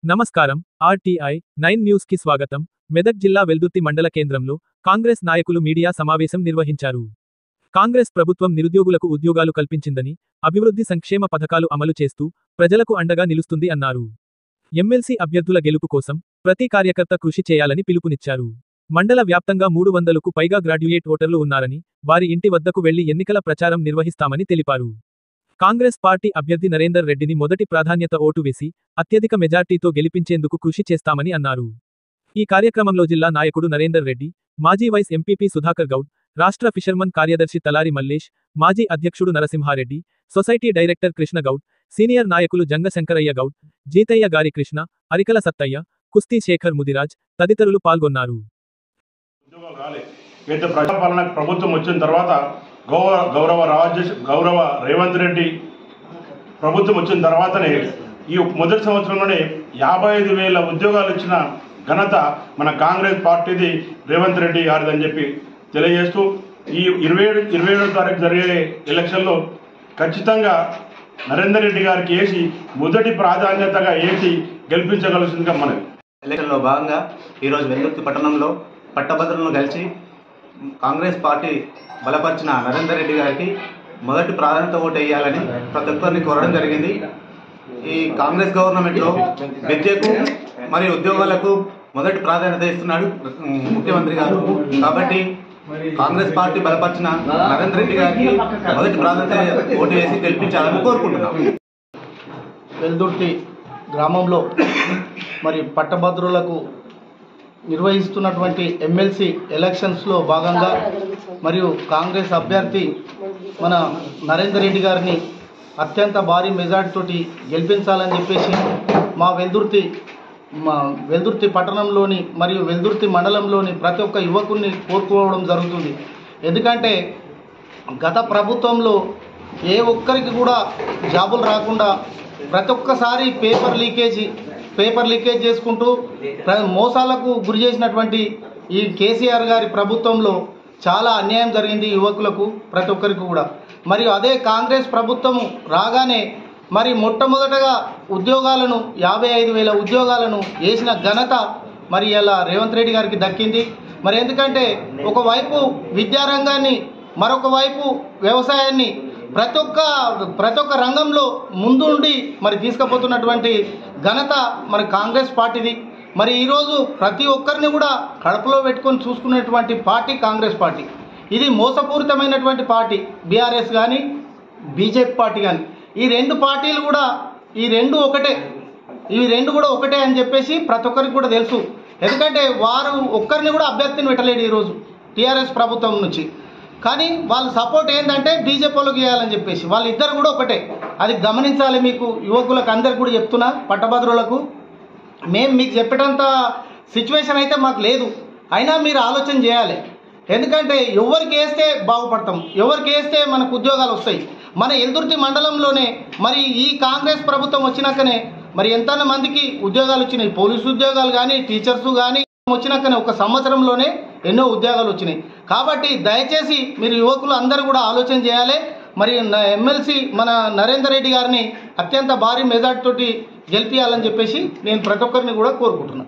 నమస్కారం. RTI 9 news కి స్వాగతం. మెదక్ జిల్లా వెల్దుర్తి మండల కేంద్రంలో కాంగ్రెస్ నాయకులు మీడియా సమావేశం నిర్వహించారు. కాంగ్రెస్ ప్రభుత్వం నిరుద్యోగులకు ఉద్యోగాలు కల్పించిందని, అభివృద్ధి సంక్షేమ పథకాలు అమలు చేస్తూ ప్రజలకు అండగా నిలుస్తుంది అన్నారు. ఎమ్మెల్సీ అభ్యర్థుల గెలుపు కోసం ప్రతి కార్యకర్త కృషి చేయాలని పిలుపునిచ్చారు. మండల వ్యాప్తంగా 300కు పైగా గ్రాడ్యుయేట్ ఓటర్లు ఉన్నారని, వారి ఇంటి వద్దకు వెళ్లి ఎన్నికల ప్రచారం నిర్వహిస్తామని తెలిపారు. కాంగ్రెస్ పార్టీ అభ్యర్థి నరేందర్ రెడ్డిని మొదటి ప్రాధాన్యత ఓటు వేసి అత్యధిక మెజార్టీతో గెలిపించేందుకు కృషి చేస్తామని అన్నారు. ఈ కార్యక్రమంలో జిల్లా నాయకుడు నరేందర్ రెడ్డి, మాజీ వైస్ ఎంపీపీ సుధాకర్ గౌడ్, రాష్ట్ర ఫిషర్మన్ కార్యదర్శి తలారి మల్లేష్, మాజీ అధ్యక్షుడు Narasimhareddy, society director Krishnagoud, senior నాయకులు జంగశంకరయ్య గౌడ్, జీతయ్య గారి కృష్ణ, అరికల సత్తయ్య, కుస్తీ శేఖర్ ముదిరాజ్ తదితరులు పాల్గొన్నారు. ప్రభుత్వం వచ్చిన తర్వాత గౌరవ రేవంత్ రెడ్డి ప్రభుత్వం వచ్చిన తర్వాతనే ఈ మొదటి సంవత్సరంలోనే 55,000 ఉద్యోగాలు ఇచ్చిన ఘనత మన కాంగ్రెస్ పార్టీది, రేవంత్ రెడ్డి గారిదని చెప్పి తెలియజేస్తూ ఈ 27వ తారీఖు జరిగే ఎలక్షన్లో ఖచ్చితంగా నరేందర్ రెడ్డి గారికి వేసి మొదటి ప్రాధాన్యతగా వేసి గెలిపించగలసిందిగా మనది. ఎలక్షన్లో భాగంగా ఈరోజు వెల్దుర్తి పట్టణంలో పట్టభద్రులను కలిసి కాంగ్రెస్ పార్టీ బలపరిచిన నరేందర్ రెడ్డి గారికి మొదటి ప్రాధాన్యత ఓటు వేయాలని ప్రతి ఒక్కరిని కోరడం జరిగింది. ఈ కాంగ్రెస్ గవర్నమెంట్లో విద్యకు మరియు ఉద్యోగాలకు మొదటి ప్రాధాన్యత ఇస్తున్నాడు ముఖ్యమంత్రి గారు. కాబట్టి కాంగ్రెస్ పార్టీ బలపరిచిన నరేందర్ రెడ్డి గారికి మొదటి ప్రాధాన్యత ఓటు వేసి గెలిపించాలని కోరుకుంటున్నాం. వెల్దుర్తి గ్రామంలో మరి పట్టభద్రులకు నిర్వహిస్తున్నటువంటి ఎమ్మెల్సీ ఎలక్షన్స్లో భాగంగా మరియు కాంగ్రెస్ అభ్యర్థి మన నరేందర్ రెడ్డి గారిని అత్యంత భారీ మెజార్టీతోటి గెలిపించాలని చెప్పేసి మా వెల్దుర్తి పట్టణంలోని మరియు వెల్దుర్తి మండలంలోని ప్రతి ఒక్క యువకుడిని కోరుకోవడం జరుగుతుంది. ఎందుకంటే గత ప్రభుత్వంలో ఏ ఒక్కరికి కూడా జాబులు రాకుండా ప్రతి ఒక్కసారి పేపర్ లీకేజ్ చేసుకుంటూ మోసాలకు గురి చేసినటువంటి ఈ కేసీఆర్ గారి ప్రభుత్వంలో చాలా అన్యాయం జరిగింది యువకులకు, ప్రతి ఒక్కరికి కూడా. మరియు అదే కాంగ్రెస్ ప్రభుత్వం రాగానే మరి మొట్టమొదటగా ఉద్యోగాలను 55,000 ఉద్యోగాలను వేసిన ఘనత మరి ఇలా రేవంత్ రెడ్డి గారికి దక్కింది. మరి ఎందుకంటే ఒకవైపు విద్యారంగాన్ని, మరొక వైపు వ్యవసాయాన్ని ప్రతి ఒక్క రంగంలో ముందుండి మరి తీసుకుపోతున్నటువంటి ఘనత మరి కాంగ్రెస్ పార్టీది. మరి ఈరోజు ప్రతి ఒక్కరిని కూడా కడుపులో పెట్టుకొని చూసుకునేటువంటి పార్టీ కాంగ్రెస్ పార్టీ. ఇది మోసపూరితమైనటువంటి పార్టీ. బీఆర్ఎస్ కానీ బీజేపీ పార్టీ కానీ ఈ రెండు పార్టీలు కూడా ఈ రెండు కూడా ఒకటే అని చెప్పేసి ప్రతి ఒక్కరికి కూడా తెలుసు. ఎందుకంటే వారు ఒక్కరిని కూడా అభ్యర్థిని పెట్టలేడు ఈరోజు టీఆర్ఎస్ ప్రభుత్వం నుంచి. కానీ వాళ్ళ సపోర్ట్ ఏంటంటే బీజేపీలోకి ఇవ్వాలని చెప్పేసి వాళ్ళిద్దరు కూడా ఒకటే. అది గమనించాలి. మీకు యువకులకు అందరికి కూడా చెప్తున్నా, పట్టభద్రులకు మేము మీకు చెప్పేటంత సిచ్యువేషన్ అయితే మాకు లేదు. అయినా మీరు ఆలోచన చేయాలి. ఎందుకంటే ఎవరికి వేస్తే బాగుపడతాం, ఎవరికి వేస్తే మనకు ఉద్యోగాలు వస్తాయి. మన వెల్దుర్తి మండలంలోనే మరి ఈ కాంగ్రెస్ ప్రభుత్వం వచ్చినాకనే మరి ఎంత మందికి ఉద్యోగాలు వచ్చినాయి. పోలీసు ఉద్యోగాలు కానీ, టీచర్స్ కానీ వచ్చినాకనే ఒక సంవత్సరంలోనే ఎన్నో ఉద్యోగాలు వచ్చినాయి. కాబట్టి దయచేసి మీరు యువకులు అందరూ కూడా ఆలోచన చేయాలి. మరి ఎమ్మెల్సీ మన నరేందర్ రెడ్డి గారిని అత్యంత భారీ మెజార్టీ తోటి గెలిపించాలని చెప్పేసి నేను ప్రతి ఒక్కరిని కూడా కోరుకుంటున్నాను.